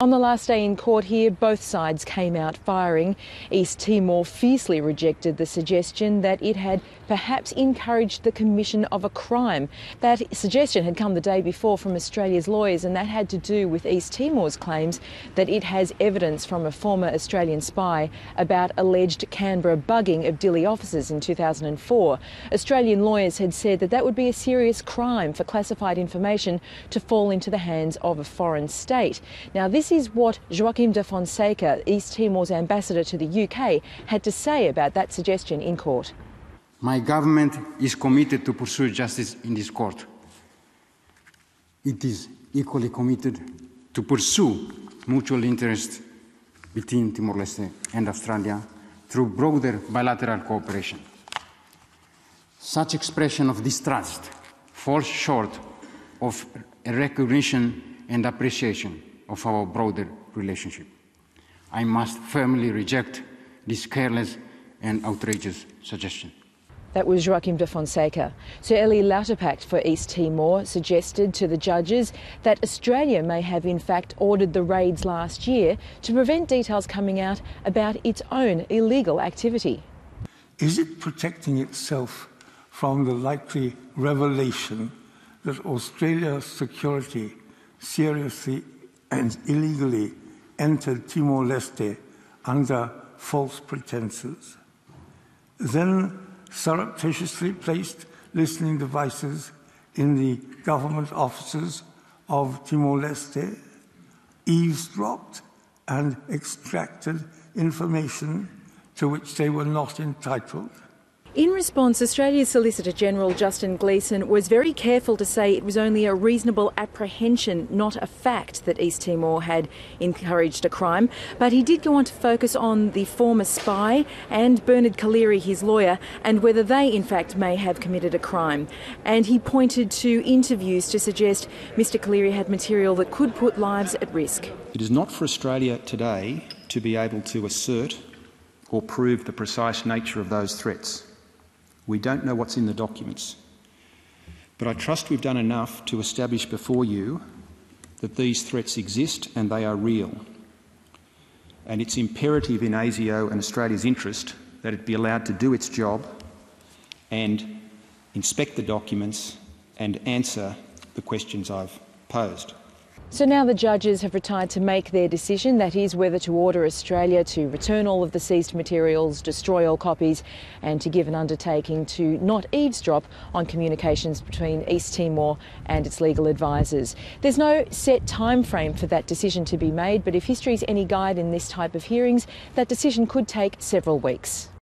On the last day in court here, both sides came out firing. East Timor fiercely rejected the suggestion that it had perhaps encouraged the commission of a crime. That suggestion had come the day before from Australia's lawyers, and that had to do with East Timor's claims that it has evidence from a former Australian spy about alleged Canberra bugging of Dili officers in 2004. Australian lawyers had said that that would be a serious crime for classified information to fall into the hands of a foreign state. Now, this is what Joaquim de Fonseca, East Timor's ambassador to the UK, had to say about that suggestion in court. My government is committed to pursue justice in this court. It is equally committed to pursue mutual interest between Timor-Leste and Australia through broader bilateral cooperation. Such expression of distrust falls short of a recognition and appreciation of our broader relationship. I must firmly reject this careless and outrageous suggestion. That was Joaquim de Fonseca. Sir Eli Lauterpacht for East Timor suggested to the judges that Australia may have in fact ordered the raids last year to prevent details coming out about its own illegal activity. Is it protecting itself from the likely revelation that Australia's security seriously and illegally entered Timor-Leste under false pretenses, then surreptitiously placed listening devices in the government offices of Timor-Leste, eavesdropped and extracted information to which they were not entitled? In response, Australia's Solicitor General Justin Gleeson was very careful to say it was only a reasonable apprehension, not a fact, that East Timor had encouraged a crime. But he did go on to focus on the former spy and Bernard Collaery, his lawyer, and whether they in fact may have committed a crime. And he pointed to interviews to suggest Mr Collaery had material that could put lives at risk. It is not for Australia today to be able to assert or prove the precise nature of those threats. We don't know what's in the documents, but I trust we've done enough to establish before you that these threats exist and they are real. And it's imperative in ASIO and Australia's interest that it be allowed to do its job and inspect the documents and answer the questions I've posed. So now the judges have retired to make their decision, that is whether to order Australia to return all of the seized materials, destroy all copies, and to give an undertaking to not eavesdrop on communications between East Timor and its legal advisors. There's no set time frame for that decision to be made, but if history's any guide in this type of hearings, that decision could take several weeks.